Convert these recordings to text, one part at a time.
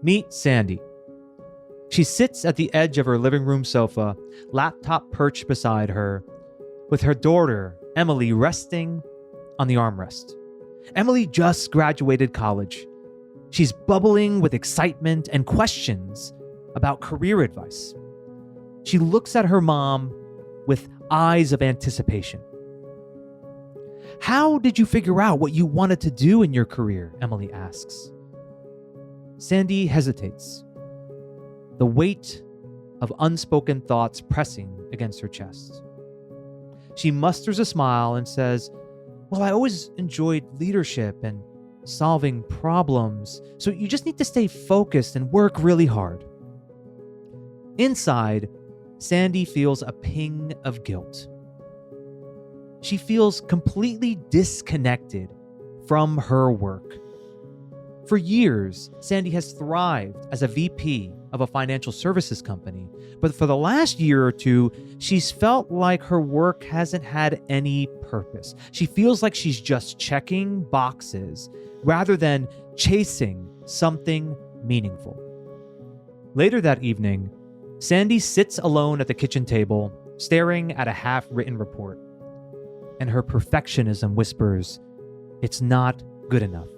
Meet Sandy. She sits at the edge of her living room sofa, laptop perched beside her, with her daughter, Emily, resting on the armrest. Emily just graduated college. She's bubbling with excitement and questions about career advice. She looks at her mom with eyes of anticipation. "How did you figure out what you wanted to do in your career?" Emily asks. Sandy hesitates, the weight of unspoken thoughts pressing against her chest. She musters a smile and says, "Well, I always enjoyed leadership and solving problems, so you just need to stay focused and work really hard." Inside, Sandy feels a ping of guilt. She feels completely disconnected from her work. For years, Sandy has thrived as a VP of a financial services company, but for the last year or two, she's felt like her work hasn't had any purpose. She feels like she's just checking boxes rather than chasing something meaningful. Later that evening, Sandy sits alone at the kitchen table, staring at a half-written report. And her perfectionism whispers, "It's not good enough."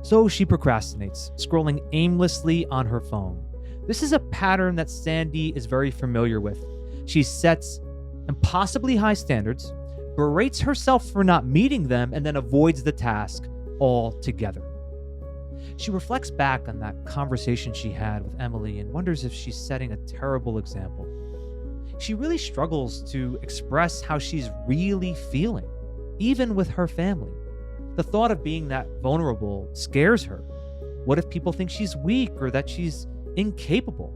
So she procrastinates, scrolling aimlessly on her phone. This is a pattern that Sandy is very familiar with. She sets impossibly high standards, berates herself for not meeting them, and then avoids the task altogether. She reflects back on that conversation she had with Emily and wonders if she's setting a terrible example. She really struggles to express how she's really feeling, even with her family. The thought of being that vulnerable scares her. What if people think she's weak or that she's incapable?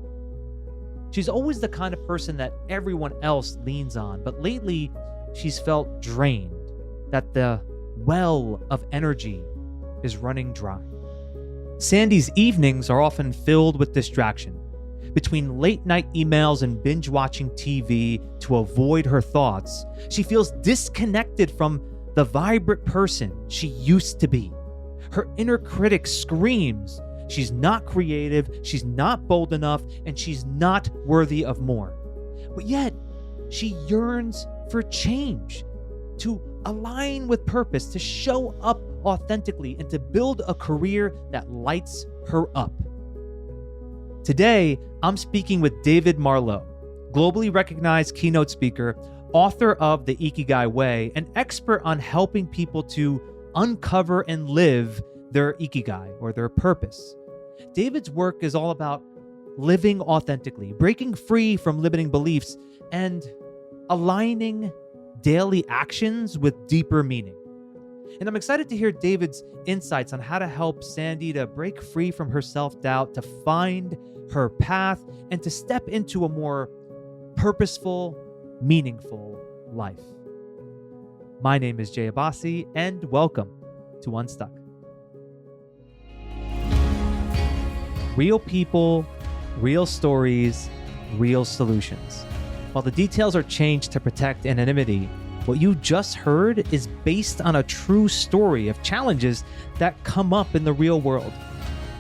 She's always the kind of person that everyone else leans on, but lately she's felt drained, that the well of energy is running dry. Sandy's evenings are often filled with distraction. Between late night emails and binge watching TV to avoid her thoughts, she feels disconnected from the vibrant person she used to be. Her inner critic screams she's not creative, she's not bold enough, and she's not worthy of more. But yet, she yearns for change, to align with purpose, to show up authentically, and to build a career that lights her up. Today, I'm speaking with David Marlow, globally recognized keynote speaker, author of The Ikigai Way, an expert on helping people to uncover and live their Ikigai, or their purpose. David's work is all about living authentically, breaking free from limiting beliefs, and aligning daily actions with deeper meaning. And I'm excited to hear David's insights on how to help Sandy to break free from her self-doubt, to find her path, and to step into a more purposeful, meaningful life. My name is Jay Abbasi, and welcome to Unstuck. Real people, real stories, real solutions. While the details are changed to protect anonymity, what you just heard is based on a true story of challenges that come up in the real world.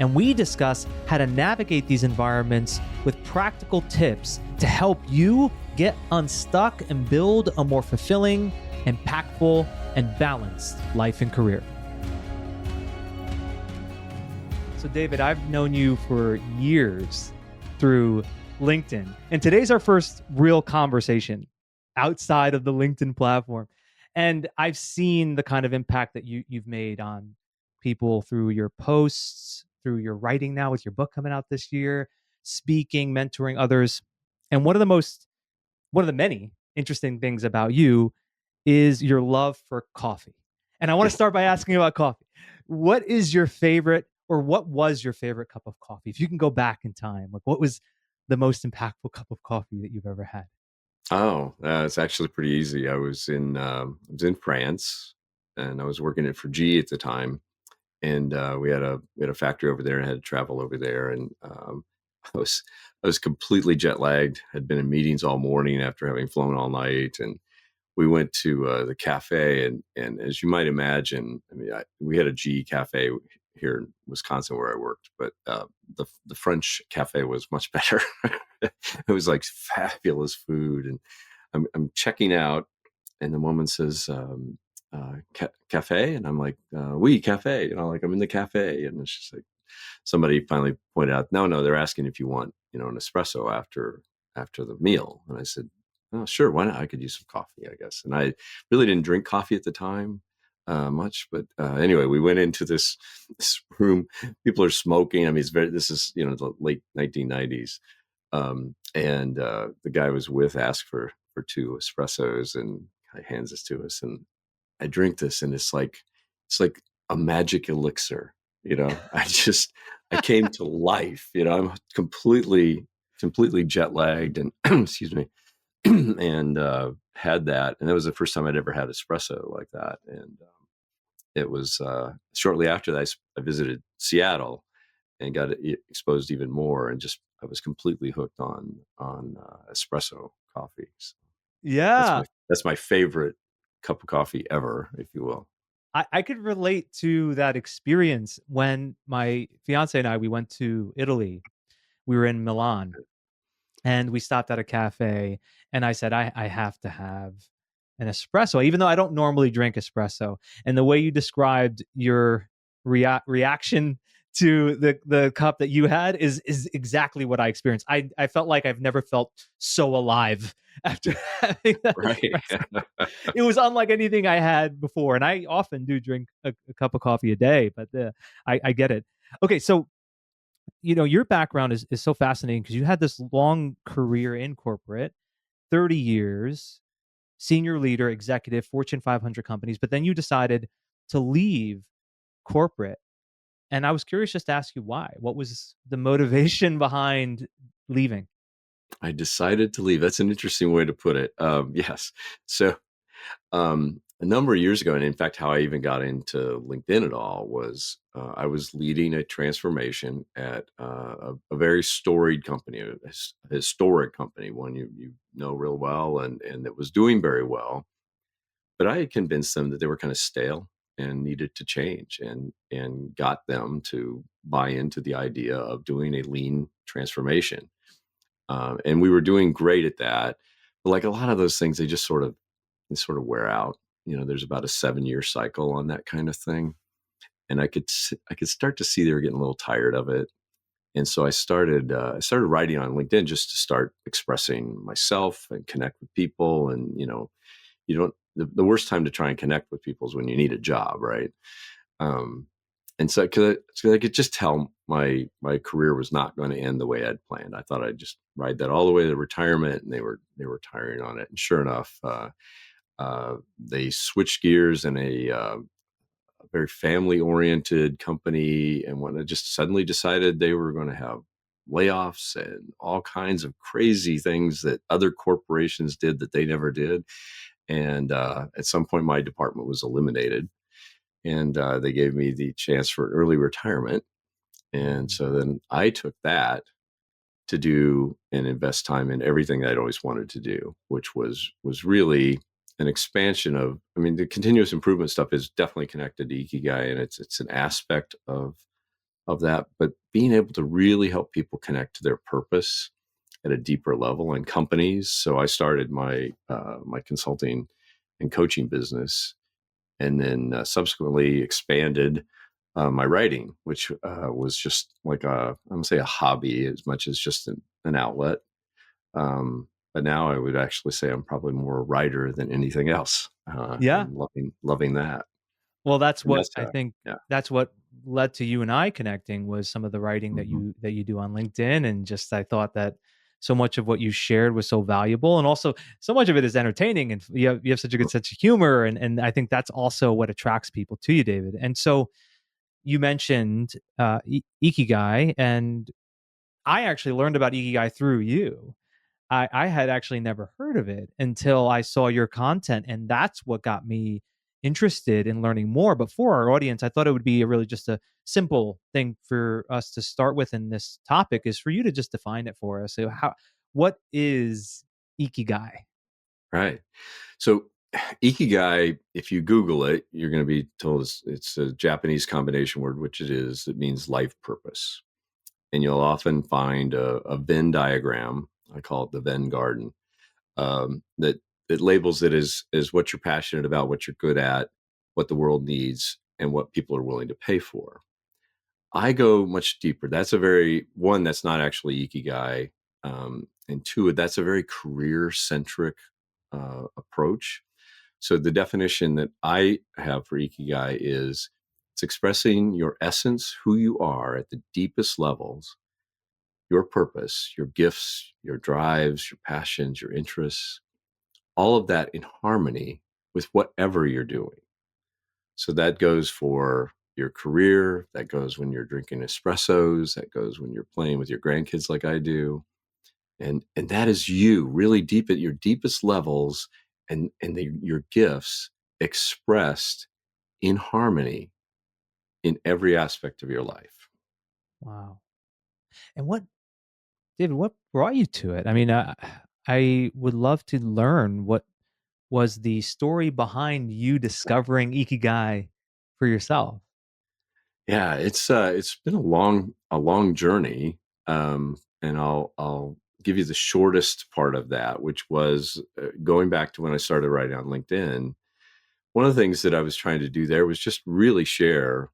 And we discuss how to navigate these environments with practical tips to help you get unstuck and build a more fulfilling, impactful, and balanced life and career. So David, I've known you for years through LinkedIn, and today's our first real conversation outside of the LinkedIn platform. And I've seen the kind of impact that you've made on people through your posts, through your writing now with your book coming out this year, speaking, mentoring others. And one of the many interesting things about you is your love for coffee. And I want to start by asking you about coffee. What is your favorite, or what was your favorite cup of coffee? If you can go back in time, like what was the most impactful cup of coffee that you've ever had? Oh, it's actually pretty easy. I was in France, and I was working at G at the time, and we had a factory over there, and had to travel over there, and I was I was completely jet lagged. Had been in meetings all morning after having flown all night, and we went to the cafe, and as you might imagine, I mean, we had a G cafe here in Wisconsin where I worked, but the French cafe was much better. It was like fabulous food, and I'm checking out, and the woman says, cafe, and I'm like, oui, cafe, like I'm in the cafe, and it's just like somebody finally pointed out, no, they're asking if you want, an espresso after the meal, and I said, oh, sure, why not? I could use some coffee, I guess, and I really didn't drink coffee at the time. Much, but anyway, we went into this room. People are smoking. I mean, this is the late 1990s, and the guy I was with asked for two espressos and kind of hands this to us, and I drink this, and it's like a magic elixir. I came to life. I'm completely jet lagged, and excuse me, and had that, and that was the first time I'd ever had espresso like that, and it was shortly after that I visited Seattle and got exposed even more, and just I was completely hooked on espresso coffee. So Yeah. that's my favorite cup of coffee ever, if you will. I could relate to that experience when my fiance and I we went to Italy. We were in Milan and we stopped at a cafe and I said, I have to have an espresso, even though I don't normally drink espresso. And the way you described your reaction to the cup that you had is exactly what I experienced. I felt like I've never felt so alive after having that Right. espresso. It was unlike anything I had before. And I often do drink a cup of coffee a day, but I get it. Okay, so your background is so fascinating because you had this long career in corporate, 30 years, senior leader, executive, Fortune 500 companies, but then you decided to leave corporate. And I was curious just to ask you why. What was the motivation behind leaving? I decided to leave. That's an interesting way to put it. Yes. So a number of years ago, and in fact, how I even got into LinkedIn at all was I was leading a transformation at a very storied company, a historic company, one you know real well, and that was doing very well. But I had convinced them that they were kind of stale and needed to change, and got them to buy into the idea of doing a lean transformation. And we were doing great at that. But like a lot of those things, they sort of wear out. There's about a 7-year cycle on that kind of thing, and I could start to see they were getting a little tired of it. And so I started writing on LinkedIn just to start expressing myself and connect with people. And you don't the worst time to try and connect with people is when you need a job, right? Um, and so I could just tell my career was not going to end the way I'd planned. I thought I'd just ride that all the way to retirement, and they were tiring on it. And sure enough, they switched gears in a very family oriented company, and when I just suddenly decided they were going to have layoffs and all kinds of crazy things that other corporations did that they never did. And at some point, my department was eliminated, and they gave me the chance for an early retirement. And so then I took that to do and invest time in everything that I'd always wanted to do, which was really an expansion of. I mean, the continuous improvement stuff is definitely connected to Ikigai, and it's an aspect of that. But being able to really help people connect to their purpose at a deeper level in companies. So I started my consulting and coaching business, and then subsequently expanded my writing, which was just like I'm gonna say a hobby as much as just an outlet. But now I would actually say I'm probably more a writer than anything else, Yeah. and loving that. Well, that's And what that's I think yeah. that's what led to you and I connecting was some of the writing that Mhm. you do on LinkedIn, and just I thought that so much of what you shared was so valuable, and also so much of it is entertaining, and you have such a good sense of humor, and I think that's also what attracts people to you, David. And so you mentioned Ikigai, and I actually learned about Ikigai through you. I had actually never heard of it until I saw your content, and that's what got me interested in learning more. But for our audience, I thought it would be a really just a simple thing for us to start with in this topic is for you to just define it for us. So what is Ikigai? Right. So Ikigai, if you Google it, you're going to be told it's a Japanese combination word, which it is. It means life purpose. and you'll often find a Venn diagram. I call it the Venn garden, that it labels it as what you're passionate about, what you're good at, what the world needs, and what people are willing to pay for. I go much deeper. That's a very one, that's not actually Ikigai. And two, that's a very career centric approach. So the definition that I have for Ikigai is it's expressing your essence, who you are at the deepest levels, your purpose, your gifts, your drives, your passions, your interests, all of that in harmony with whatever you're doing. So that goes for your career, that goes when you're drinking espressos, that goes when you're playing with your grandkids like I do. And that is you really deep at your deepest levels, and your gifts expressed in harmony in every aspect of your life. Wow. And David, what brought you to it? I mean, I would love to learn what was the story behind you discovering Ikigai for yourself. Yeah, it's been a long journey, and I'll give you the shortest part of that, which was going back to when I started writing on LinkedIn. One of the things that I was trying to do there was just really share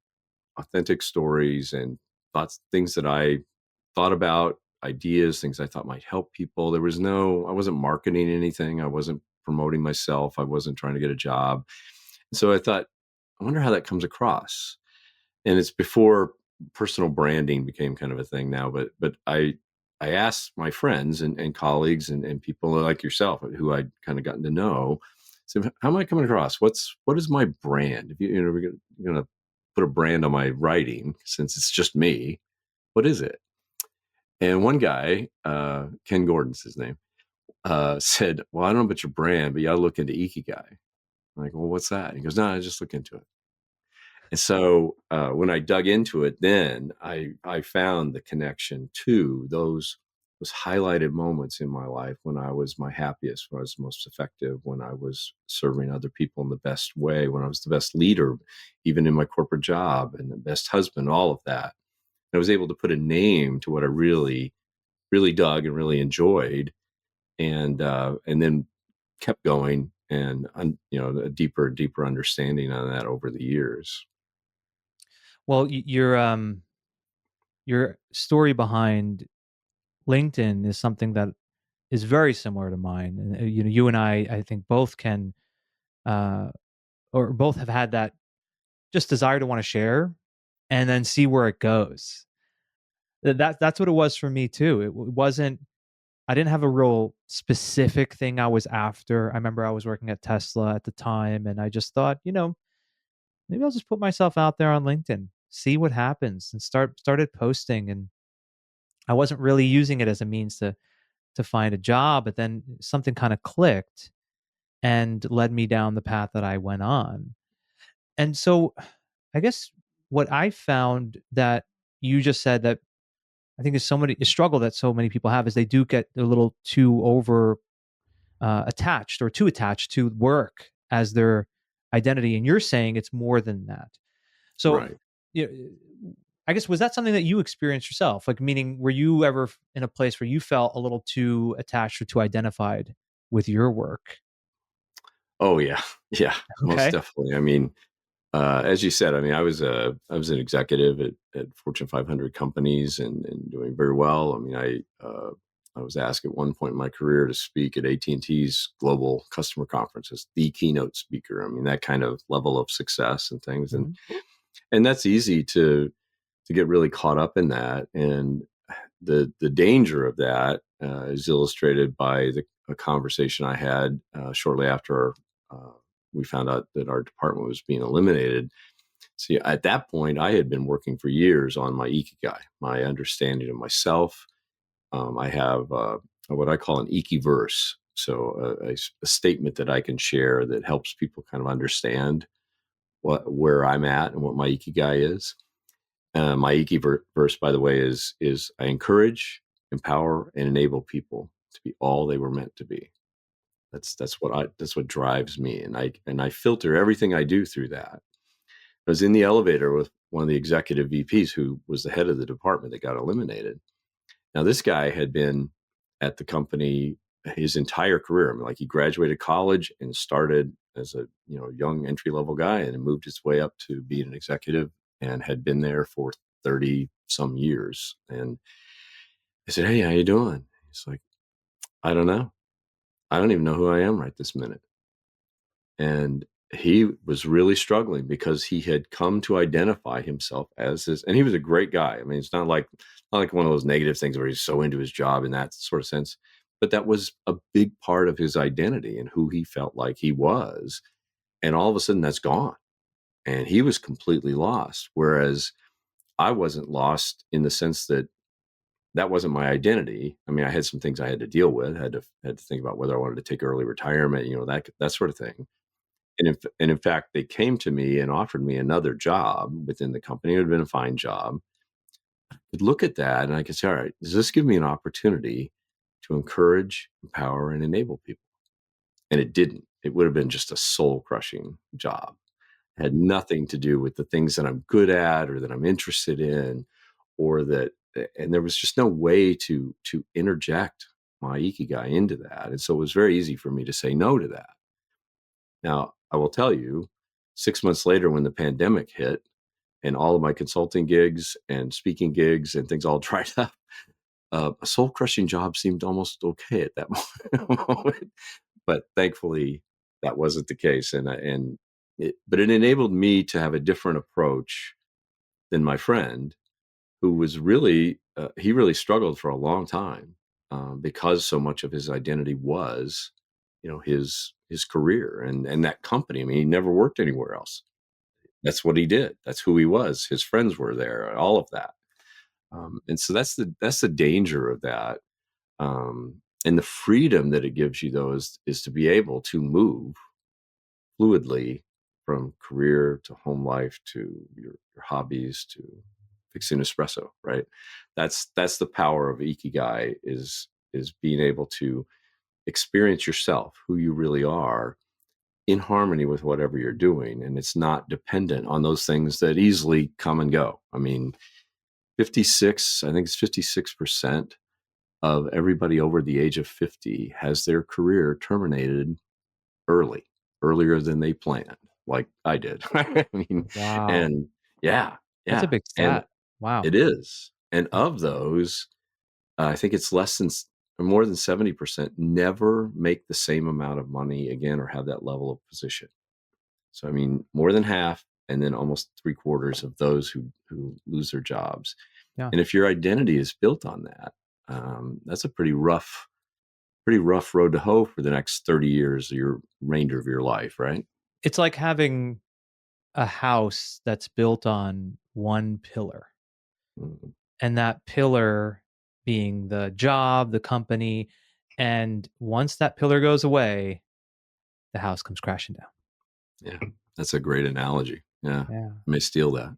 authentic stories and thoughts, things that I thought about, ideas, things I thought might help people. I wasn't marketing anything. I wasn't promoting myself. I wasn't trying to get a job. So I thought, I wonder how that comes across. And it's before personal branding became kind of a thing now, but I asked my friends and colleagues and people like yourself who I'd kind of gotten to know, so how am I coming across? What is my brand? If we're gonna put a brand on my writing, since it's just me, what is it? And one guy, Ken Gordon's his name, said, "Well, I don't know about your brand, but you ought to look into Ikigai." I'm like, "Well, what's that?" He goes, "No, I just look into it." And so when I dug into it, then I found the connection to those highlighted moments in my life when I was my happiest, when I was most effective, when I was serving other people in the best way, when I was the best leader, even in my corporate job, and the best husband, all of that. I was able to put a name to what I really dug and really enjoyed, and then kept going, and a deeper and deeper understanding on that over the years. Well, your story behind LinkedIn is something that is very similar to mine. And you and I think both can uh or both have had that just desire to want to share and then see where it goes. That's what it was for me too. It wasn't I didn't have a real specific thing I was after. I remember I was working at Tesla at the time and I just thought, maybe I'll just put myself out there on LinkedIn, see what happens and started posting, and I wasn't really using it as a means to find a job, but then something kind of clicked and led me down the path that I went on. And so I guess what I found that you just said that I think is so many a struggle that so many people have is they do get a little too over attached or too attached to work as their identity. And you're saying it's more than that. So, Right. you know, I guess was that something that you experienced yourself? Like, meaning, were you ever in a place where you felt a little too attached or too identified with your work? Oh yeah, yeah, most Okay. definitely. I mean, as you said, I mean, I was an executive at Fortune 500 companies, and doing very well. I mean, I was asked at one point in my career to speak at AT&T's global customer conference as the keynote speaker. I mean, that kind of level of success and things, Mhm. and that's easy to get really caught up in that. And the danger of that is illustrated by a conversation I had shortly after uh, we found out that our department was being eliminated. See, at that point, I had been working for years on my ikigai, my understanding of myself. I have what I call an iki verse, so a statement that I can share that helps people kind of understand where I'm at and what my ikigai is. My verse, by the way, is I encourage, empower, and enable people to be all they were meant to be. That's what drives me, and I filter everything I do through that. I was in the elevator with one of the executive VPs who was the head of the department that got eliminated. Now, this guy had been at the company his entire career. I mean, like he graduated college and started as a young entry level guy and moved his way up to being an executive and had been there for 30 some years. And I said, "Hey, how you doing?" He's like, "I don't know. I don't even know who I am right this minute." And he was really struggling because he had come to identify himself as this, and he was a great guy. I mean, it's not like one of those negative things where he's so into his job in that sort of sense, but that was a big part of his identity and who he felt like he was. And all of a sudden that's gone. And he was completely lost. Whereas I wasn't lost in the sense that that wasn't my identity. I mean, I had some things I had to deal with, had to think about whether I wanted to take early retirement, that sort of thing. And in fact, they came to me and offered me another job within the company. It had been a fine job. I could look at that and I could say, all right, does this give me an opportunity to encourage, empower, and enable people? And it didn't. It would have been just a soul crushing job. It had nothing to do with the things that I'm good at or that I'm interested in, or that, and there was just no way to interject my Ikigai into that. And so it was very easy for me to say no to that. Now, I will tell you, 6 months later, when the pandemic hit and all of my consulting gigs and speaking gigs and things all dried up, a soul crushing job seemed almost okay at that moment. But thankfully, that wasn't the case. But it enabled me to have a different approach than my friend, who was really, he really struggled for a long time because so much of his identity was, his career and that company. I mean, he never worked anywhere else. That's what he did. That's who he was. His friends were there, all of that. And so that's the danger of that. And the freedom that it gives you, though, is to be able to move fluidly from career to home life to your hobbies to fixing espresso, right? That's the power of Ikigai is being able to experience yourself, who you really are, in harmony with whatever you're doing. And it's not dependent on those things that easily come and go. I mean, I think it's 56% of everybody over the age of 50 has their career terminated earlier than they planned, like I did. I mean, Wow. and yeah, That's a yeah. big And stat. Wow. it is. And of those, I think it's or more than 70% never make the same amount of money again or have that level of position. So, I mean, more than half, and then almost 3/4 of those who lose their jobs. Yeah. And if your identity is built on that, that's a pretty rough road to hoe for the next 30 years of your remainder of your life, right? It's like having a house that's built on one pillar, Mhm. and that pillar being the job, the company. And once that pillar goes away, the house comes crashing down. Yeah, that's a great analogy. Yeah, Yeah. I may steal that.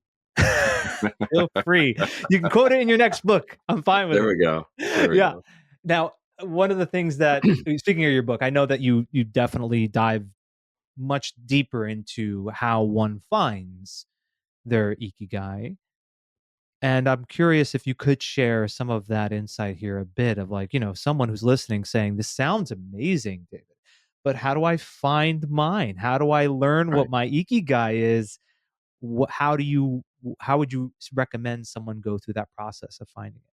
Feel free. You can quote it in your next book. I'm fine with There it. we go. There we Yeah. go. Now, one of the things that speaking of your book, I know that you definitely dive much deeper into how one finds their ikigai. And I'm curious if you could share some of that insight here a bit of like, someone who's listening saying, this sounds amazing, David, but how do I find mine? How do I learn what Right. my ikigai is? How would you recommend someone go through that process of finding it?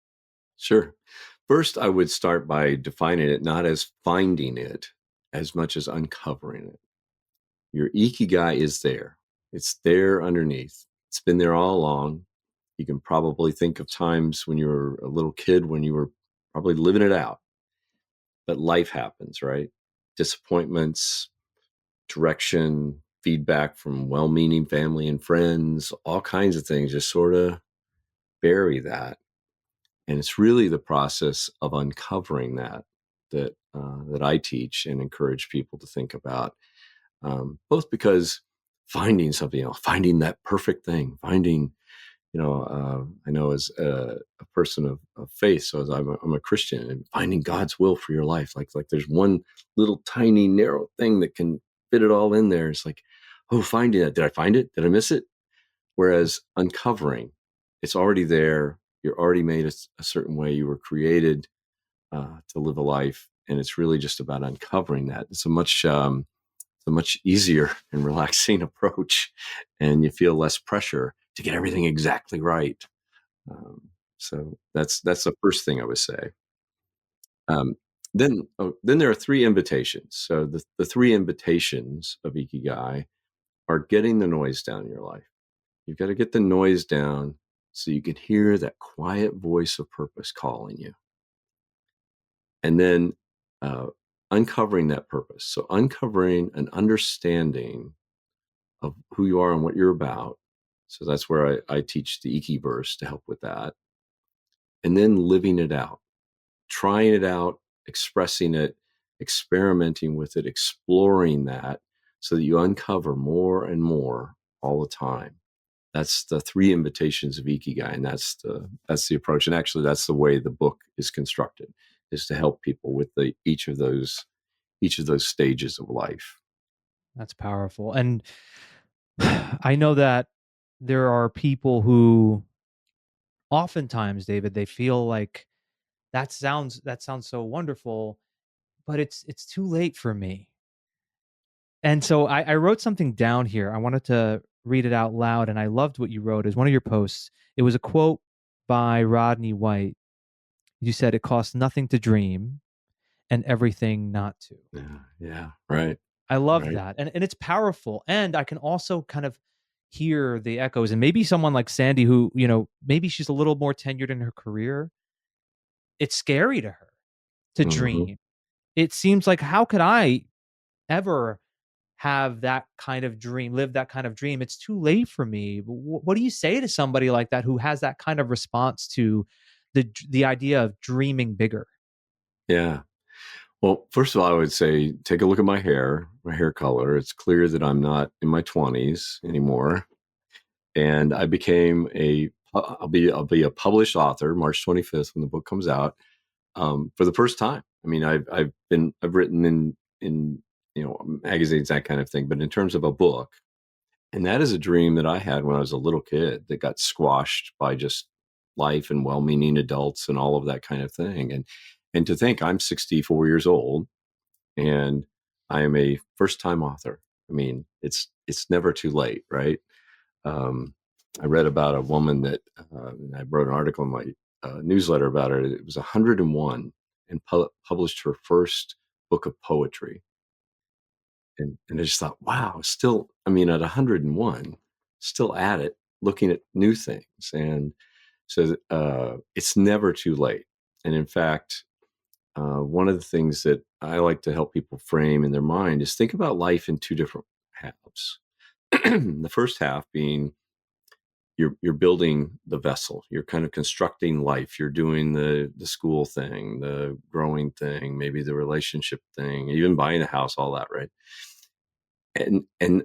Sure. First, I would start by defining it not as finding it as much as uncovering it. Your ikigai is there. It's there underneath. It's been there all along. You can probably think of times when you were a little kid when you were probably living it out. But life happens, right? Disappointments, direction, feedback from well-meaning family and friends, all kinds of things just sort of bury that. And it's really the process of uncovering that I teach and encourage people to think about. Both because finding something else, finding that perfect thing, finding, I know as a person of faith, so as I'm a Christian, and finding God's will for your life, like there's one little tiny narrow thing that can fit it all in there. It's like, oh, finding that. Did I find it? Did I miss it? Whereas uncovering, it's already there. You're already made a certain way. You were created to live a life, and it's really just about uncovering that. It's a much easier and relaxing approach, and you feel less pressure to get everything exactly right. Um, so that's the first thing I would say. Um, then there are three invitations. So the three invitations of Ikigai are getting the noise down in your life. You've got to get the noise down so you can hear that quiet voice of purpose calling you. And then uh, uncovering that purpose. So uncovering an understanding of who you are and what you're about. So that's where I teach the Iki verse to help with that. And then living it out, trying it out, expressing it, experimenting with it, exploring that so that you uncover more and more all the time. That's the three invitations of Ikigai, and that's the approach. And actually, that's the way the book is constructed, is to help people with each of those stages of life. That's powerful. And I know that there are people who oftentimes, David, they feel like that sounds so wonderful, but it's too late for me. And so I wrote something down here. I wanted to read it out loud, and I loved what you wrote as one of your posts. It was a quote by Rodney White. You said, "It costs nothing to dream and everything not to." Yeah, yeah, right, I love right. that. And it's powerful. And I can also kind of hear the echoes. And maybe someone like Sandy, who, maybe she's a little more tenured in her career, it's scary to her to Hmm. dream. It seems like, how could I ever have that kind of dream, live that kind of dream? It's too late for me. What do you say to somebody like that who has that kind of response to the idea of dreaming bigger? Yeah. Well, first of all, I would say take a look at my hair color. It's clear that I'm not in my 20s anymore. And I became I'll be a published author March 25th when the book comes out, for the first time. I mean, I've written in magazines, that kind of thing, but in terms of a book, and that is a dream that I had when I was a little kid that got squashed by just life and well-meaning adults and all of that kind of thing. And to think I'm 64 years old and I am a first-time author. I mean, it's never too late, right? Um, I read about a woman that and I wrote an article in my newsletter about her. It was 101 and published her first book of poetry. And I just thought, wow, still, I mean, at 101, still at it, looking at new things. And so it's never too late. And in fact, one of the things that I like to help people frame in their mind is think about life in two different halves. The first half being you're building the vessel, you're kind of constructing life, you're doing the school thing, the growing thing, maybe the relationship thing, even buying a house, all that, right? And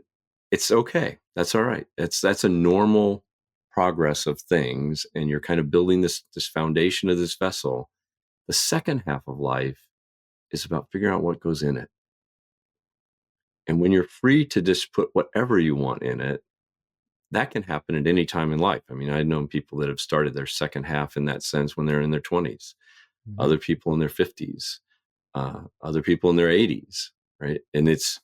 it's okay. That's all right. That's a normal progress of things, and you're kind of building this foundation of this vessel. The second half of life is about figuring out what goes in it. And when you're free to just put whatever you want in it, that can happen at any time in life. I mean, I've known people that have started their second half in that sense when they're in their 20s, Mhm. other people in their 50s, other people in their 80s, right? And it's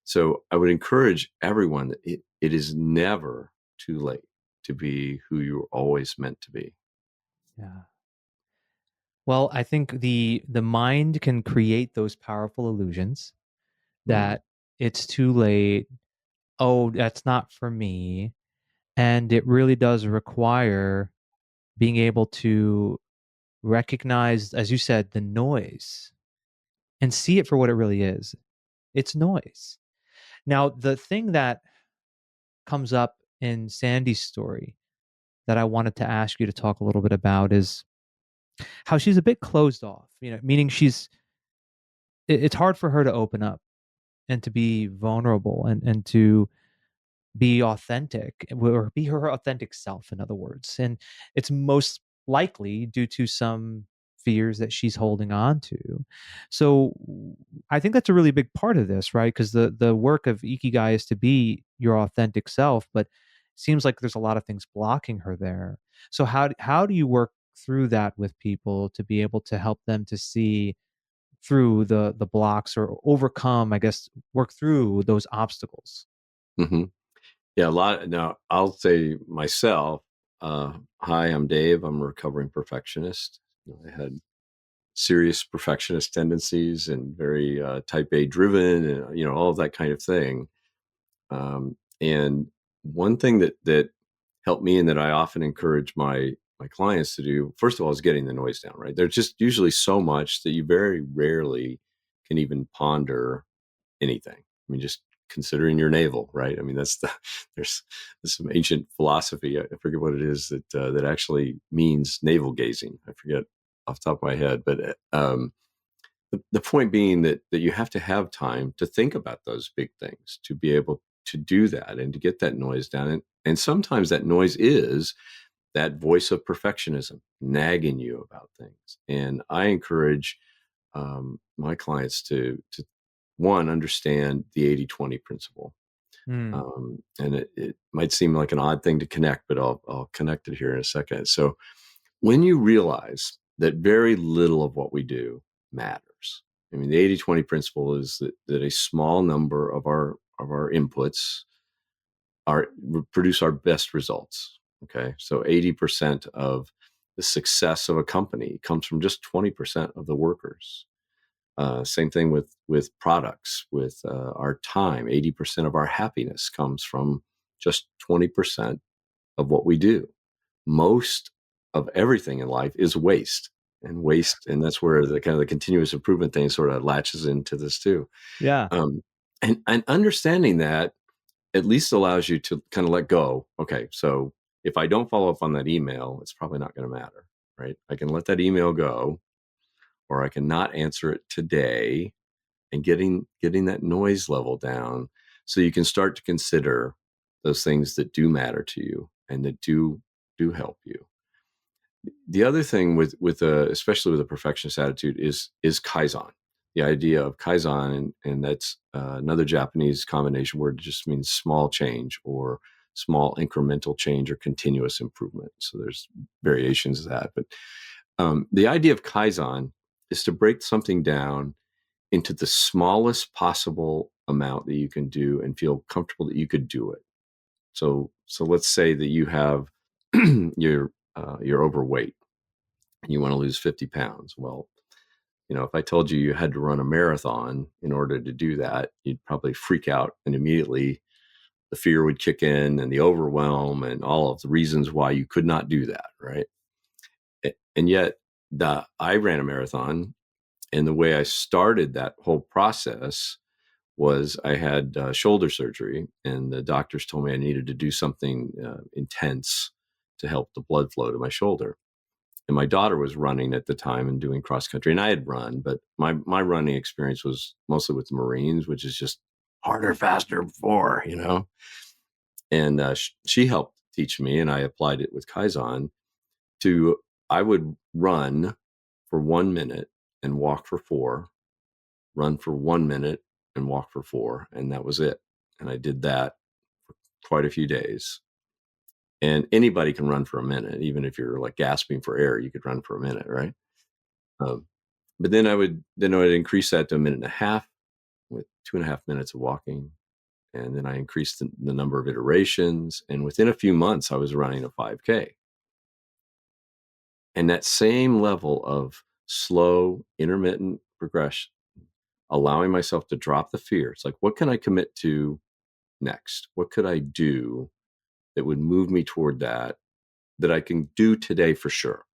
so I would encourage everyone that it is never too late to be who you're always meant to be. Yeah. Well, I think the mind can create those powerful illusions Mm, that it's too late. Oh, that's not for me. And it really does require being able to recognize, as you said, the noise and see it for what it really is. It's noise. Now, the thing that comes up in Sandy's story that I wanted to ask you to talk a little bit about is how she's a bit closed off, meaning it's hard for her to open up and to be vulnerable and to be authentic or be her authentic self, in other words. And it's most likely due to some fears that she's holding on to. So I think that's a really big part of this, right? Because the work of Ikigai is to be your authentic self, but seems like there's a lot of things blocking her there. So how do you work through that with people to be able to help them to see through the blocks, or overcome, I guess, work through those obstacles? Hmm. Yeah, a lot. Now, I'll say myself. Hi, I'm Dave. I'm a recovering perfectionist. I had serious perfectionist tendencies and very type A driven, and all of that kind of thing. And one thing that helped me, and that I often encourage my clients to do, first of all, is getting the noise down. Right, there's just usually so much that you very rarely can even ponder anything. I mean, just considering your navel, right? I mean, there's some ancient philosophy. I forget what it is that actually means navel gazing. I forget off the top of my head, but the point being that you have to have time to think about those big things, to be able to do that and to get that noise down. And sometimes that noise is that voice of perfectionism nagging you about things. And I encourage my clients to one, understand the 80-20 principle. Mm. And it might seem like an odd thing to connect, but I'll connect it here in a second. So when you realize that very little of what we do matters, I mean, the 80-20 principle is that a small number of our inputs produce our best results. Okay. So 80% of the success of a company comes from just 20% of the workers. Same thing with products, with our time. 80% of our happiness comes from just 20% of what we do. Most of everything in life is waste, and that's where the kind of the continuous improvement thing sort of latches into this too. Yeah. Um, and understanding that at least allows you to kind of let go. Okay, so if I don't follow up on that email, it's probably not going to matter, right? I can let that email go, or I can not answer it today, and getting that noise level down, so you can start to consider those things that do matter to you and that do help you. The other thing with especially with a perfectionist attitude is kaizen. The idea of kaizen, and that's another Japanese combination word. It just means small change, or small incremental change, or continuous improvement. So there's variations of that, but the idea of kaizen is to break something down into the smallest possible amount that you can do and feel comfortable that you could do it. So let's say that you have you're overweight and you want to lose 50 pounds. Well, if I told you you had to run a marathon in order to do that, you'd probably freak out, and immediately the fear would kick in, and the overwhelm, and all of the reasons why you could not do that, right? And yet, I ran a marathon, and the way I started that whole process was I had shoulder surgery, and the doctors told me I needed to do something intense to help the blood flow to my shoulder. And my daughter was running at the time and doing cross country, and I had run, but my running experience was mostly with the Marines, which is just harder, faster, before. And she helped teach me, and I applied it with Kaizen to I would run for 1 minute and walk for four, run for 1 minute and walk for four, and that was it. And I did that for quite a few days. And anybody can run for a minute, even if you're like gasping for air, you could run for a minute, right? Um, but then I would increase that to a minute and a half with 2.5 minutes of walking, and then I increased the number of iterations. And within a few months, I was running a 5K. And that same level of slow, intermittent progression, allowing myself to drop the fear. It's like, what can I commit to next? What could I do that would move me toward that I can do today for sure?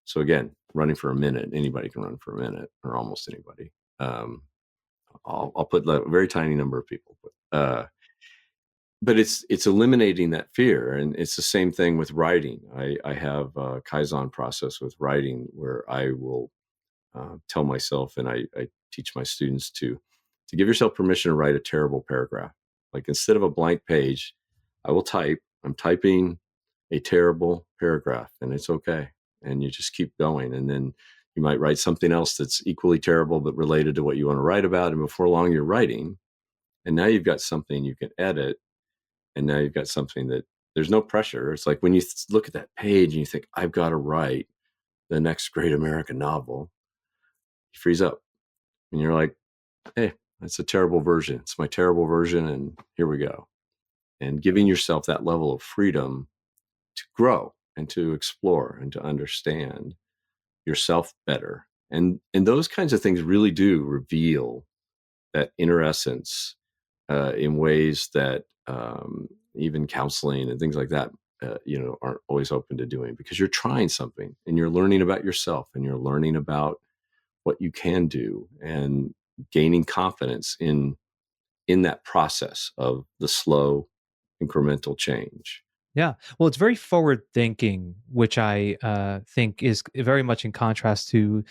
So again, running for a minute, anybody can run for a minute, or almost anybody. I'll put a very tiny number of people, but it's eliminating that fear. And it's the same thing with writing. I have a Kaizen process with writing where I will tell myself, and I teach my students to give yourself permission to write a terrible paragraph. Like, instead of a blank page, I'm typing a terrible paragraph, and it's okay. And you just keep going. And then you might write something else that's equally terrible, but related to what you want to write about. And before long, you're writing. And now you've got something you can edit. And now you've got something that there's no pressure. It's like when you look at that page and you think, I've got to write the next great American novel, you freeze up and you're like, hey, that's a terrible version. It's my terrible version. And here we go. And giving yourself that level of freedom to grow and to explore and to understand yourself better. And those kinds of things really do reveal that inner essence in ways that even counseling and things like that, aren't always open to doing, because you're trying something and you're learning about yourself and you're learning about what you can do and gaining confidence in that process of the slow incremental change. Yeah. Well, it's very forward thinking, which I think is very much in contrast to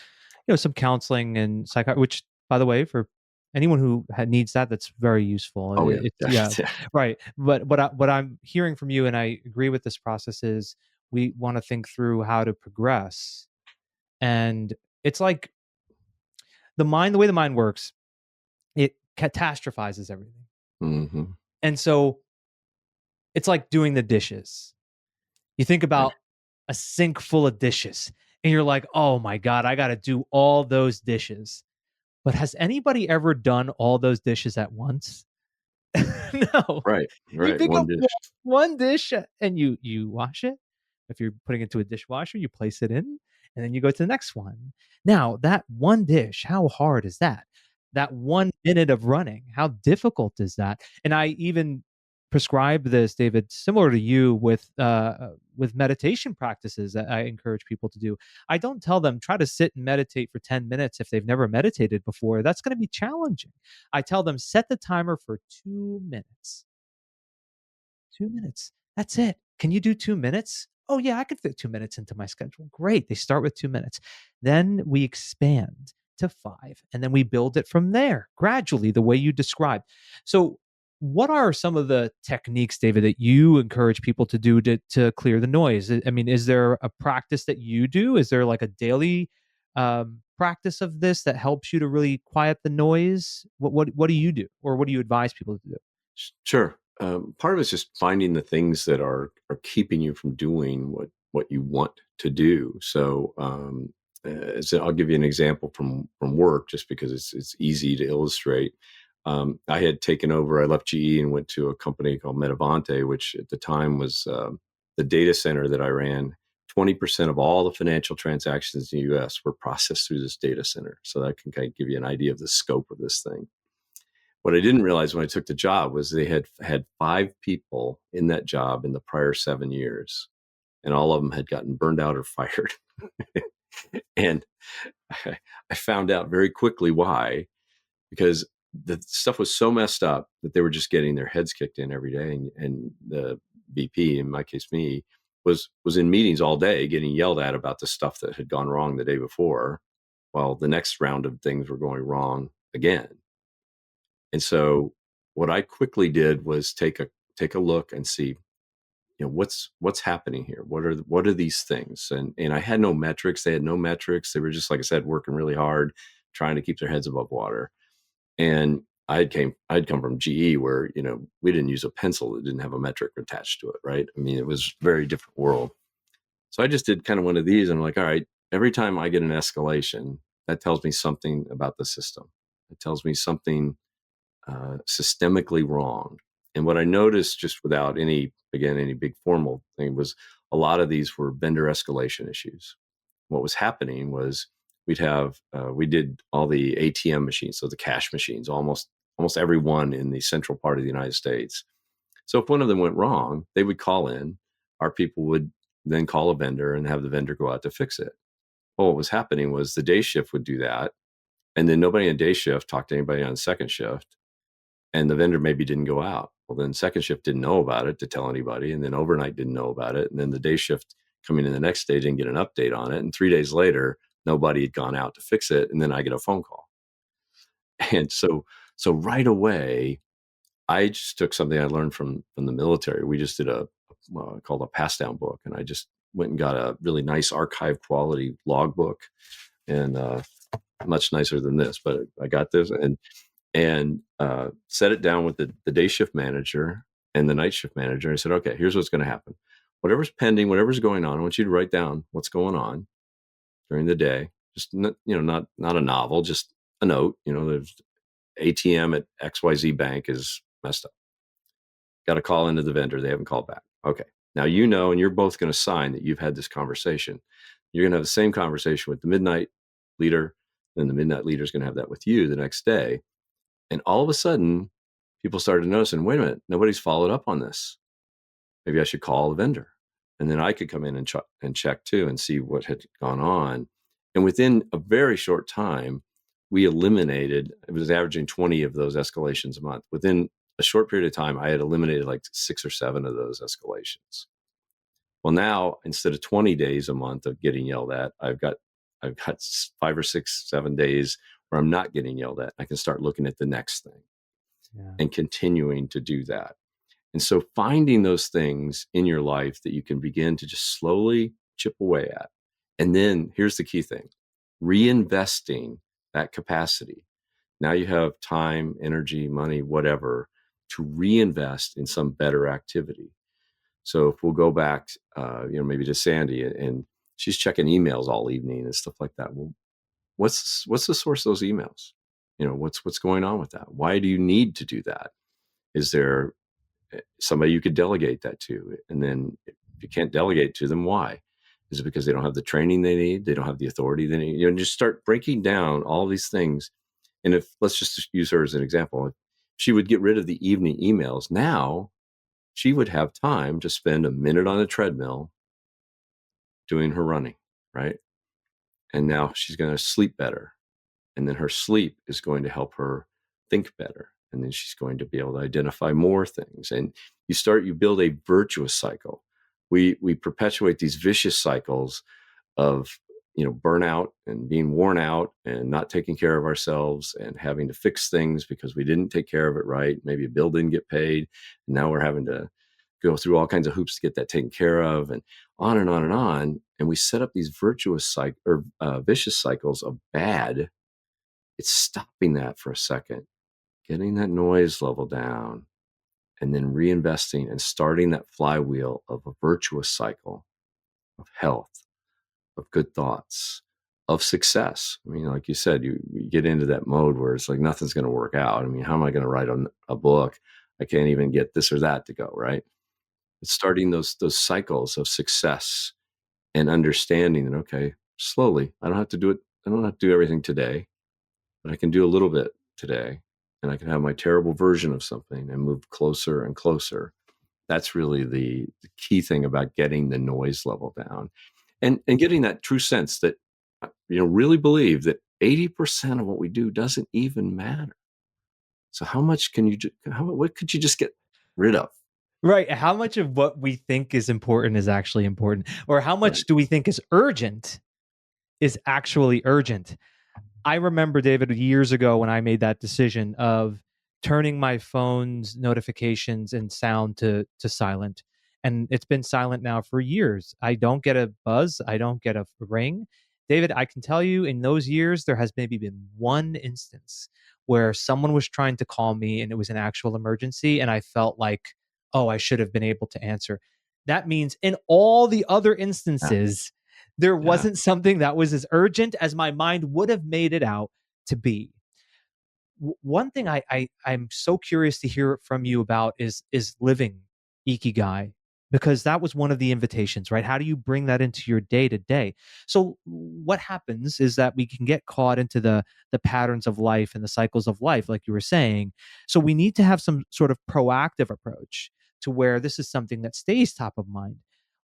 some counseling and psych, which, by the way, for anyone who needs that, that's very useful. Oh yeah, It's yeah, yeah. right. But what I'm hearing from you, and I agree with this process, is we want to think through how to progress, and it's like the way the mind works, it catastrophizes everything, Hmm. and so it's like doing the dishes. You think Right. about a sink full of dishes, and you're like, oh my god, I got to do all those dishes. But has anybody ever done all those dishes at once? No. Right. You Right. pick One up dish. one dish and you wash it. If you're putting it into a dishwasher, you place it in, and then you go to the next one. Now, that one dish, how hard is that? That 1 minute of running, how difficult is that? And I even prescribe this, David, similar to you with meditation practices that I encourage people to do. I don't tell them try to sit and meditate for 10 minutes if they've never meditated before. That's going to be challenging. I tell them set the timer for 2 minutes. 2 minutes. That's it. Can you do 2 minutes? Oh, yeah, I could fit 2 minutes into my schedule. Great. They start with 2 minutes. Then we expand to 5, and then we build it from there gradually, the way you described. So, what are some of the techniques, David, that you encourage people to do to clear the noise? I mean, is there a practice that you do? Is there like a daily practice of this that helps you to really quiet the noise? What do you do, or what do you advise people to do? Sure. Part of it's just finding the things that are keeping you from doing what you want to do. So, I'll give you an example from work, just because it's easy to illustrate. I had taken over. I left GE and went to a company called Metavante, which at the time was the data center that I ran. 20% of all the financial transactions in the U.S. were processed through this data center. So that can kind of give you an idea of the scope of this thing. What I didn't realize when I took the job was they had 5 people in that job in the prior 7 years, and all of them had gotten burned out or fired. And I found out very quickly why, because the stuff was so messed up that they were just getting their heads kicked in every day. And the VP, in my case me, was in meetings all day getting yelled at about the stuff that had gone wrong the day before, while the next round of things were going wrong again. And so what I quickly did was take a look and see, what's happening here. What are these things? And I had no metrics. They had no metrics. They were just, like I said, working really hard, trying to keep their heads above water. And I'd come from GE, where we didn't use a pencil that didn't have a metric attached to it, right? I mean, it was a very different world. So I just did kind of one of these, and I'm like, all right, every time I get an escalation, that tells me something about the system. It tells me something systemically wrong. And what I noticed, just without any big formal thing, was a lot of these were vendor escalation issues. What was happening was we did all the ATM machines, so the cash machines, almost every one in the central part of the United States. So if one of them went wrong, they would call in. Our people would then call a vendor and have the vendor go out to fix it. Well, what was happening was the day shift would do that, and then nobody on day shift talked to anybody on second shift, and the vendor maybe didn't go out. Well, then second shift didn't know about it to tell anybody, and then overnight didn't know about it, and then the day shift coming in the next day didn't get an update on it, and 3 days later nobody had gone out to fix it, and then I get a phone call. And so right away, I just took something I learned from the military. We just did a called a pass down book, and I just went and got a really nice archive quality logbook, and much nicer than this, but I got this and set it down with the day shift manager. and the night shift manager. I said, okay, here's what's going to happen. Whatever's pending, whatever's going on, I want you to write down what's going on during the day. Just not a novel, just a note. There's ATM at XYZ Bank is messed up. Got to call into the vendor. They haven't called back. Okay. Now, and you're both going to sign that you've had this conversation. You're going to have the same conversation with the midnight leader. Then the midnight leader is going to have that with you the next day. And all of a sudden, people started noticing, wait a minute, nobody's followed up on this. Maybe I should call the vendor. And then I could come in and check too and see what had gone on. And within a very short time, we eliminated, it was averaging 20 of those escalations a month. Within a short period of time, I had eliminated like 6 or 7 of those escalations. Well, now instead of 20 days a month of getting yelled at, I've got 5 or 6, 7 days where I'm not getting yelled at. I can start looking at the next thing and continuing to do that. And so finding those things in your life that you can begin to just slowly chip away at. And then here's the key thing, reinvesting that capacity. Now you have time, energy, money, whatever, to reinvest in some better activity. So if we'll go back, maybe to Sandy, and she's checking emails all evening and stuff like that. Well, what's the source of those emails? What's going on with that? Why do you need to do that? Is there somebody you could delegate that to? And then if you can't delegate to them, why? Is it because they don't have the training they need? They don't have the authority they need? Just start breaking down all these things. And if, let's just use her as an example, if she would get rid of the evening emails, now she would have time to spend a minute on a treadmill doing her running, right? And now she's going to sleep better. And then her sleep is going to help her think better. And then she's going to be able to identify more things. And you build a virtuous cycle. We perpetuate these vicious cycles of, burnout and being worn out and not taking care of ourselves and having to fix things because we didn't take care of it right. Maybe a bill didn't get paid. And now we're having to go through all kinds of hoops to get that taken care of, and on and on and on. And we set up these vicious cycles of bad. It's stopping that for a second, getting that noise level down, and then reinvesting and starting that flywheel of a virtuous cycle of health, of good thoughts, of success. I mean, like you said, you get into that mode where it's like nothing's going to work out. I mean, how am I going to write a book? I can't even get this or that to go, right? It's starting those cycles of success and understanding that, okay, slowly, I don't have to do it. I don't have to do everything today, but I can do a little bit today, and I can have my terrible version of something and move closer and closer. That's really the key thing about getting the noise level down, and getting that true sense that, really believe that 80% of what we do doesn't even matter. So how much what could you just get rid of? Right. How much of what we think is important is actually important? Or how much Right. do we think is urgent is actually urgent? I remember, David, years ago when I made that decision of turning my phone's notifications and sound to silent. And it's been silent now for years. I don't get a buzz. I don't get a ring. David, I can tell you in those years, there has maybe been one instance where someone was trying to call me and it was an actual emergency. And I felt like, oh, I should have been able to answer. That means in all the other Yeah. instances, there wasn't something that was as urgent as my mind would have made it out to be. One thing I'm so curious to hear from you about is living Ikigai, because that was one of the invitations, right? How do you bring that into your day to day? So what happens is that we can get caught into the patterns of life and the cycles of life, like you were saying. So we need to have some sort of proactive approach to where this is something that stays top of mind.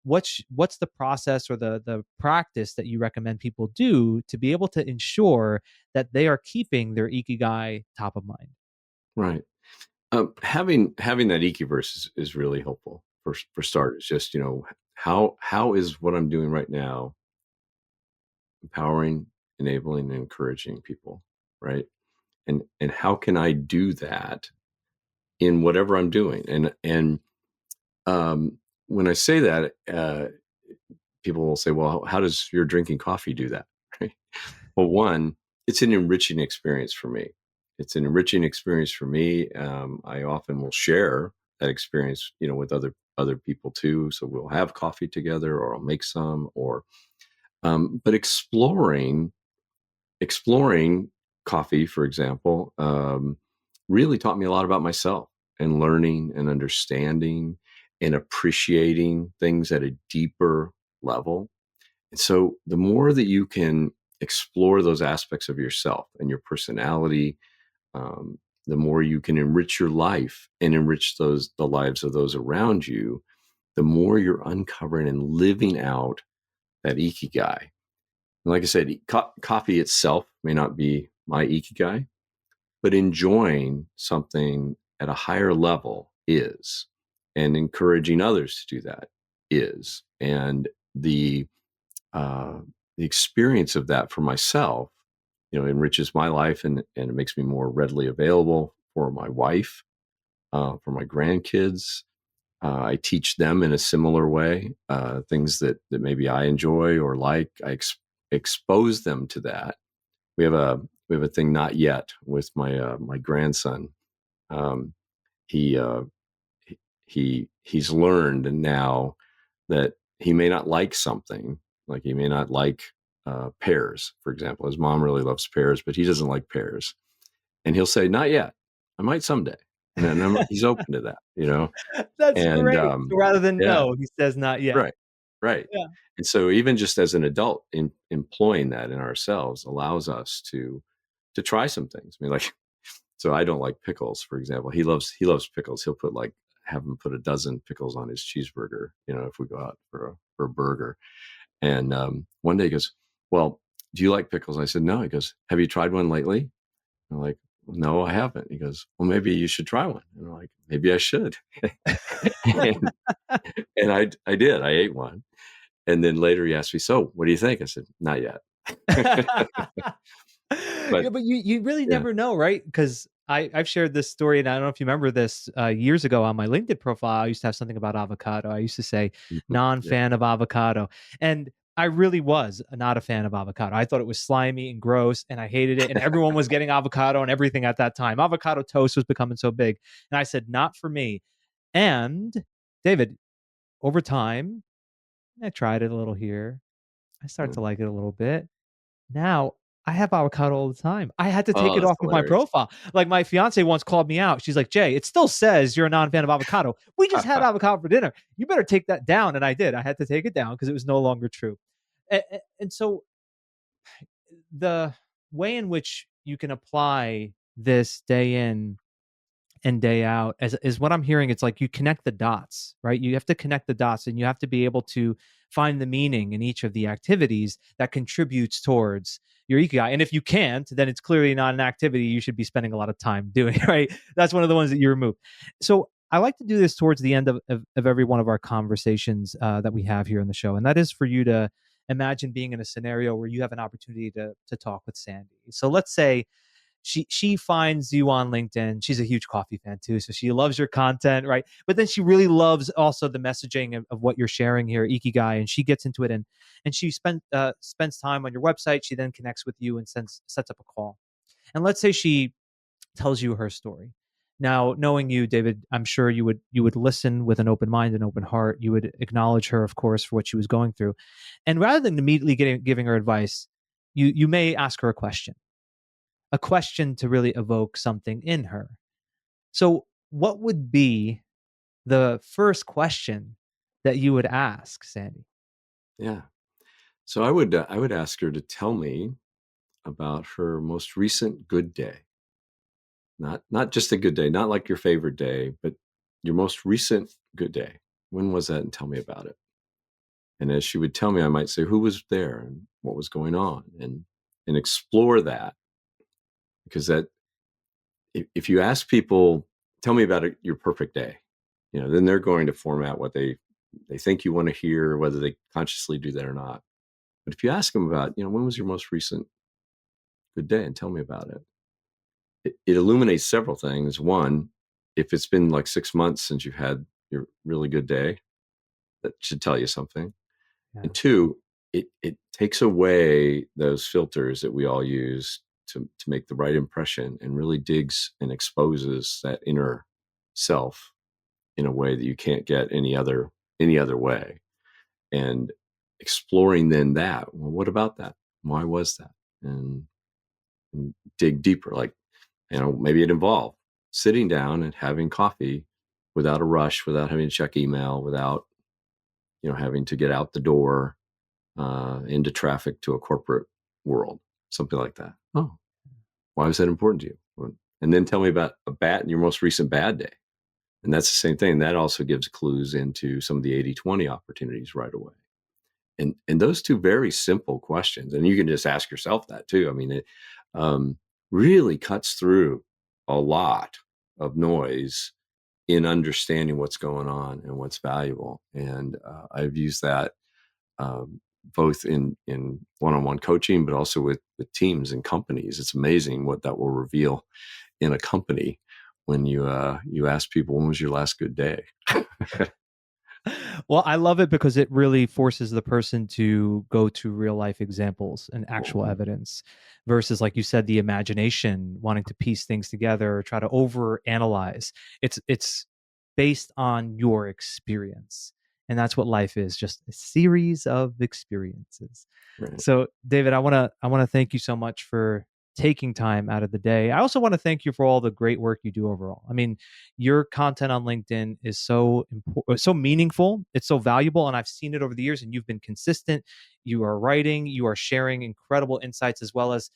What's the process or the practice that you recommend people do to be able to ensure that they are keeping their Ikigai top of mind? Right. Having that Ikiverse is really helpful for starters. Just, how is what I'm doing right now empowering, enabling, and encouraging people, right? And how can I do that in whatever I'm doing? And when I say that, people will say, "Well, how does your drinking coffee do that?" Right? Well, one, it's an enriching experience for me. It's an enriching experience for me. I often will share that experience, with other people too. So we'll have coffee together, or I'll make some, or but exploring coffee, for example, really taught me a lot about myself, and learning and understanding and appreciating things at a deeper level. And so the more that you can explore those aspects of yourself and your personality, um, the more you can enrich your life and enrich the lives of those around you, the more you're uncovering and living out that ikigai. And like I said, coffee itself may not be my ikigai, but enjoying something at a higher level is, and encouraging others to do that is. And uh, the experience of that for myself, enriches my life, and it makes me more readily available for my wife, for my grandkids. I teach them in a similar way, things that maybe I enjoy or like. Expose them to that. We have a thing, not yet, with my grandson. Um, he he's learned now that he may not like something, like he may not like pears, for example. His mom really loves pears, but he doesn't like pears, and he'll say, "Not yet. I might someday." And then he's open to that. That's And great. So rather than yeah, no, he says not yet. right, right. Yeah. And so even just as an adult, employing that in ourselves allows us to try some things. I mean, like, so I don't like pickles, for example. He loves pickles. He'll have him put a dozen pickles on his cheeseburger, if we go out for a burger. And one day he goes, "Well, do you like pickles?" I said, "No." He goes, "Have you tried one lately?" I'm like, "No, I haven't." He goes, "Well, maybe you should try one." And I'm like, "Maybe I should." and and I did. I ate one. And then later he asked me, "So what do you think?" I said, "Not yet." Yeah, But but you really yeah. never know, right? Because I've shared this story, and I don't know if you remember this, years ago on my LinkedIn profile. I used to have something about avocado. I used to say Mhm. Yeah. non-fan of avocado, and I really was not a fan of avocado. I thought it was slimy and gross, and I hated it. And everyone was getting avocado and everything at that time. Avocado toast was becoming so big, and I said, not for me. And David, over time, I tried it a little here. I start Yeah. to like it a little bit. Now, I have avocado all the time. I had to take Oh, it that's off of my hilarious. profile. Like, my fiance once called me out. She's like, "Jay, it still says you're a non-fan of avocado. We just had avocado for dinner. You better take that down." And I did. I had to take it down because it was no longer true. And so the way in which you can apply this day in and day out as is what I'm hearing. It's like you connect the dots, right? You have to connect the dots, and you have to be able to find the meaning in each of the activities that contributes towards your ikigai. And if you can't, then it's clearly not an activity you should be spending a lot of time doing, right? That's one of the ones that you remove. So I like to do this towards the end of every one of our conversations that we have here in the show. And that is for you to imagine being in a scenario where you have an opportunity to talk with Sandy. So let's say she finds you on LinkedIn. She's a huge coffee fan too, so she loves your content, right? But then she really loves also the messaging of what you're sharing here, Ikigai, and she gets into it, and she spends time on your website. She then connects with you and sets up a call. And let's say she tells you her story. Now, knowing you, David, I'm sure you would listen with an open mind and open heart. You would acknowledge her, of course, for what she was going through, and rather than immediately giving her advice, you may ask her a question to really evoke something in her. So, what would be the first question that you would ask Sandy? Yeah. So I would ask her to tell me about her most recent good day. Not just a good day, not like your favorite day, but your most recent good day. When was that? And tell me about it. And as she would tell me, I might say, who was there and what was going on, and explore that. Because that, if you ask people, tell me about your perfect day, then they're going to format what they think you want to hear, whether they consciously do that or not. But if you ask them about, when was your most recent good day, and tell me about it, it illuminates several things. One, if it's been like 6 months since you've had your really good day, that should tell you something. Yeah. And two, it takes away those filters that we all use to make the right impression, and really digs and exposes that inner self in a way that you can't get any other way. And exploring then that, well, what about that? Why was that? And dig deeper. Like, maybe it involved sitting down and having coffee without a rush, without having to check email, without, having to get out the door into traffic to a corporate world, something like that. Oh, why was that important to you? And then tell me about your most recent bad day. And that's the same thing. That also gives clues into some of the 80-20 opportunities right away. And those two very simple questions, and you can just ask yourself that too. I mean, it really cuts through a lot of noise in understanding what's going on and what's valuable. And I've used that both in one-on-one coaching, but also with teams and companies. It's amazing what that will reveal in a company when you ask people, when was your last good day? Well, I love it because it really forces the person to go to real life examples and actual evidence versus, like you said, the imagination, wanting to piece things together or try to over analyze. It's based on your experience. And that's what life is, just a series of experiences. Right. So, David, I want to thank you so much for taking time out of the day. I also want to thank you for all the great work you do overall. I mean, your content on LinkedIn is so important, so meaningful, it's so valuable, and I've seen it over the years, and you've been consistent. You are writing, you are sharing incredible insights, as well as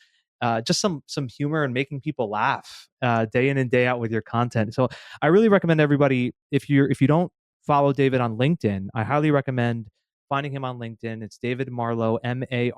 just some humor and making people laugh day in and day out with your content. So I really recommend everybody, if you don't follow David on LinkedIn, I highly recommend finding him on LinkedIn. It's David Marlow, Marlow. He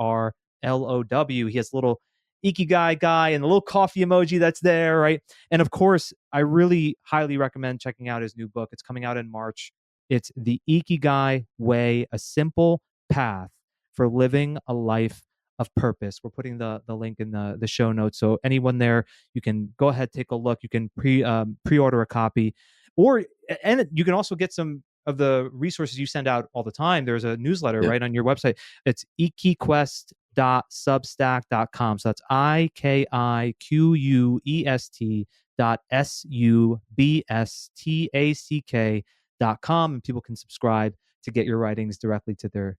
has a little Ikigai guy and the little coffee emoji that's there, right? And of course, I really highly recommend checking out his new book. It's coming out in March. It's The Ikigai Way, a simple path for living a life of purpose. We're putting the link in the show notes. So anyone there, you can go ahead, take a look. You can pre-order a copy, and you can also get some of the resources you send out all the time. There's a newsletter right on your website. It's ikiquest.substack.com. So that's IKIQUEST.SUBSTACK.com, and people can subscribe to get your writings directly to their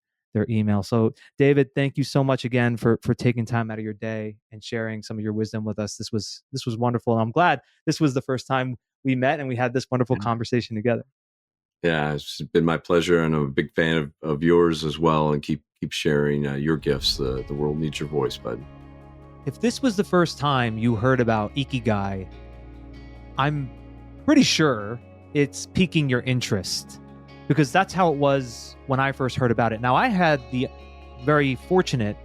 email. So David, thank you so much again for taking time out of your day and sharing some of your wisdom with us. This was wonderful. And I'm glad this was the first time we met and we had this wonderful conversation together. Yeah, it's been my pleasure, and I'm a big fan of yours as well. And keep sharing your gifts. The world needs your voice, bud. If this was the first time you heard about Ikigai, I'm pretty sure it's piquing your interest, because that's how it was when I first heard about it. Now, I had the very fortunate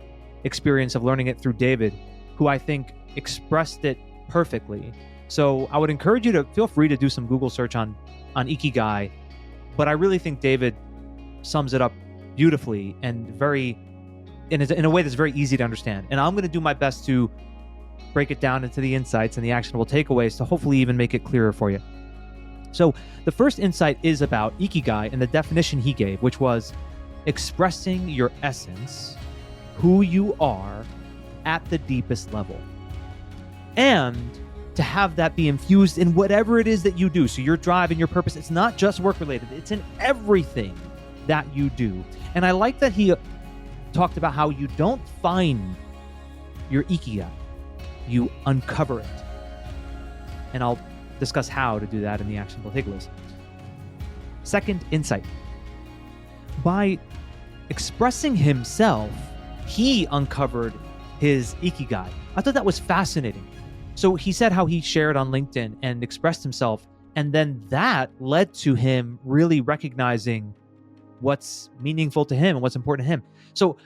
experience of learning it through David, who I think expressed it perfectly. So I would encourage you to feel free to do some Google search on Ikigai. But I really think David sums it up beautifully and in a way that's very easy to understand. And I'm going to do my best to break it down into the insights and the actionable takeaways to hopefully even make it clearer for you. So the first insight is about Ikigai and the definition he gave, which was expressing your essence, who you are at the deepest level. And to have that be infused in whatever it is that you do. So your drive and your purpose, it's not just work related, it's in everything that you do. And I like that he talked about how you don't find your Ikigai, you uncover it. And I'll discuss how to do that in the actionable takeaways. Second insight. By expressing himself, he uncovered his Ikigai. I thought that was fascinating. So he said how he shared on LinkedIn and expressed himself, and then that led to him really recognizing what's meaningful to him and what's important to him. So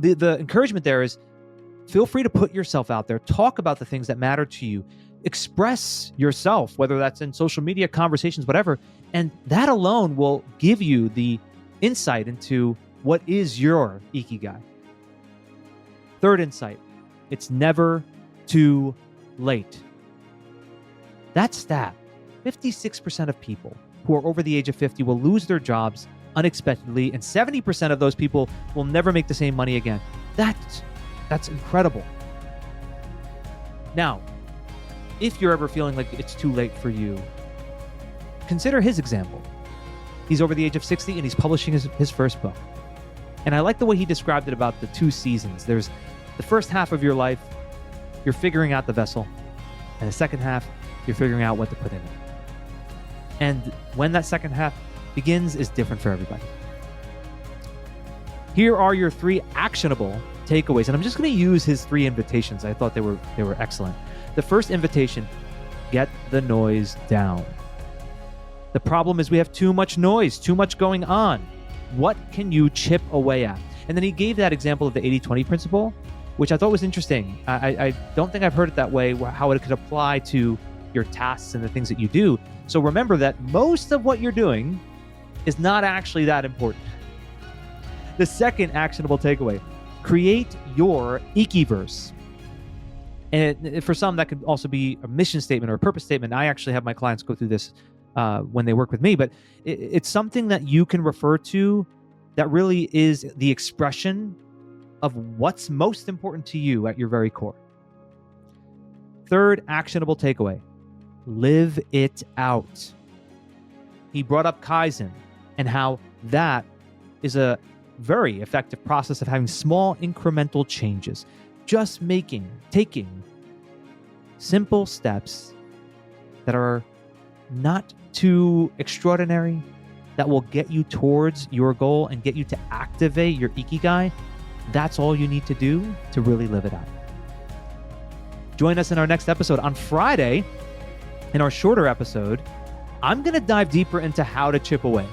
the encouragement there is, feel free to put yourself out there, talk about the things that matter to you, express yourself, whether that's in social media, conversations, whatever, and that alone will give you the insight into what is your Ikigai. Third insight, it's never too late. That stat, 56% of people who are over the age of 50 will lose their jobs unexpectedly, and 70% of those people will never make the same money again. That's incredible. Now, if you're ever feeling like it's too late for you, consider his example. He's over the age of 60 and he's publishing his first book. And I like the way he described it about the 2 seasons. There's the first half of your life, you're figuring out the vessel. And the second half, you're figuring out what to put in it. And when that second half begins is different for everybody. Here are your 3 actionable takeaways. And I'm just going to use his 3 invitations. I thought they were excellent. The first invitation, get the noise down. The problem is we have too much noise, too much going on. What can you chip away at? And then he gave that example of the 80-20 principle, which I thought was interesting. I don't think I've heard it that way, how it could apply to your tasks and the things that you do. So remember that most of what you're doing is not actually that important. The second actionable takeaway, create your Ikiverse. And for some, that could also be a mission statement or a purpose statement. I actually have my clients go through this when they work with me, but it's something that you can refer to that really is the expression of what's most important to you at your very core. Third actionable takeaway, live it out. He brought up Kaizen and how that is a very effective process of having small incremental changes, just taking simple steps that are not too extraordinary, that will get you towards your goal and get you to activate your Ikigai. That's all you need to do to really live it out. Join us in our next episode on Friday. In our shorter episode, I'm going to dive deeper into how to chip away,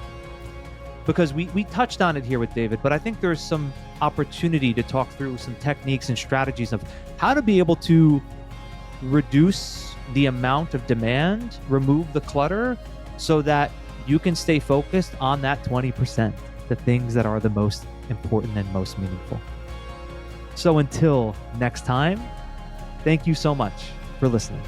because we touched on it here with David, but I think there's some opportunity to talk through some techniques and strategies of how to be able to reduce the amount of demand, remove the clutter, so that you can stay focused on that 20%, the things that are the most important and most meaningful. So until next time, thank you so much for listening.